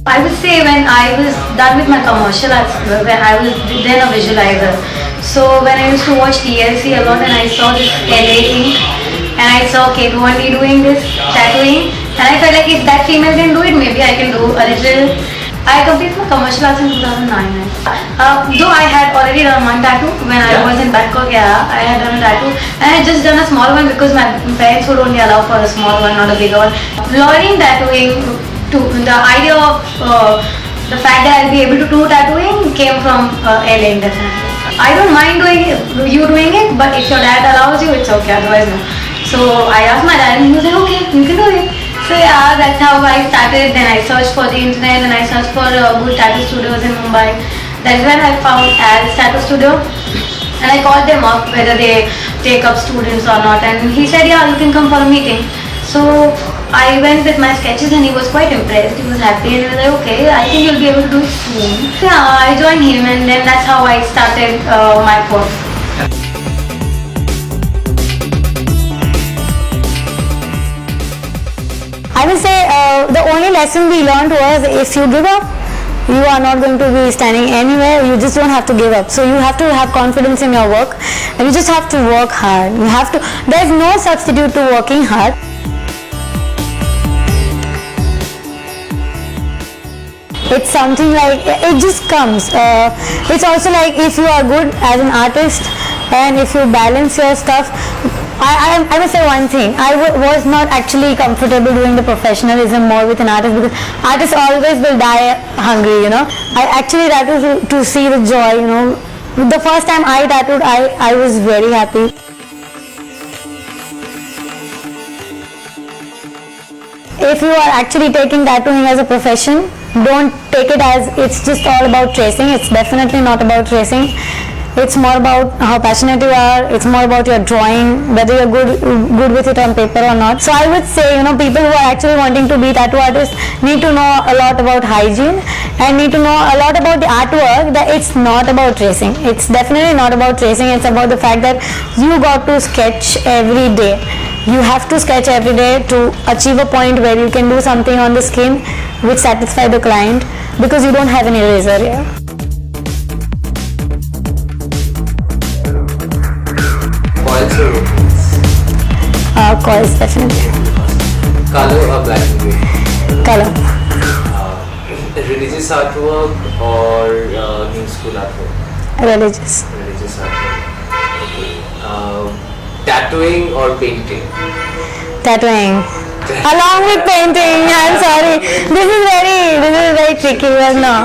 I would say when I was done with my commercial arts, when I was then a visualizer. So when I used to watch TLC a lot and I saw this LA ink and I saw Kate Bondi doing this tattooing and I felt like if that female can do it, maybe I can do a little. I completed my commercial arts in 2009. Though I had already done one tattoo when I was in Bangkok, I had done a tattoo and I had just done a small one because my parents would only allow for a small one, not a bigger one. Learning tattooing, to the idea of the fact that I'll be able to do tattooing came from LA definitely. I don't mind doing it, but if your dad allows you, it's okay, otherwise no. So I asked my dad and he was like, okay, you can do it. So yeah, that's how I started. Then I searched for the internet and I searched for good tattoo studios in Mumbai. That's when I found Ace Tattooz Studio and I called them up whether they take up students or not, and he said, yeah, you can come for a meeting. So I went with my sketches and he was quite impressed. He was happy and he was like, okay, I think you'll be able to do it soon. So yeah, I joined him and then that's how I started my work. I will say the only lesson we learned was if you give up, you are not going to be standing anywhere. You just don't have to give up. So you have to have confidence in your work and you just have to work hard. There's no substitute to working hard. It's something like, it just comes. It's also like if you are good as an artist and if you balance your stuff. I will say one thing, I was not actually comfortable doing the professionalism more with an artist because artists always will die hungry, you know. I actually tattooed to see the joy, you know. The first time I tattooed, I was very happy. If you are actually taking tattooing as a profession, don't take it as it's just all about tracing. It's definitely not about tracing. It's more about how passionate you are. It's more about your drawing, whether you're good with it on paper or not. So I would say, you know, people who are actually wanting to be tattoo artists need to know a lot about hygiene and need to know a lot about the artwork, that it's not about tracing. It's definitely not about tracing. It's about the fact that you got to sketch every day. You have to sketch every day to achieve a point where you can do something on the skin which satisfies the client, because you don't have an eraser here. Coils or routines? Coils, definitely. Color or black and grey? Color. Religious artwork or new school artwork? Religious. Religious artwork. Okay. Tattooing or painting? Tattooing. Along with painting, I'm sorry. This is very tricky, but no.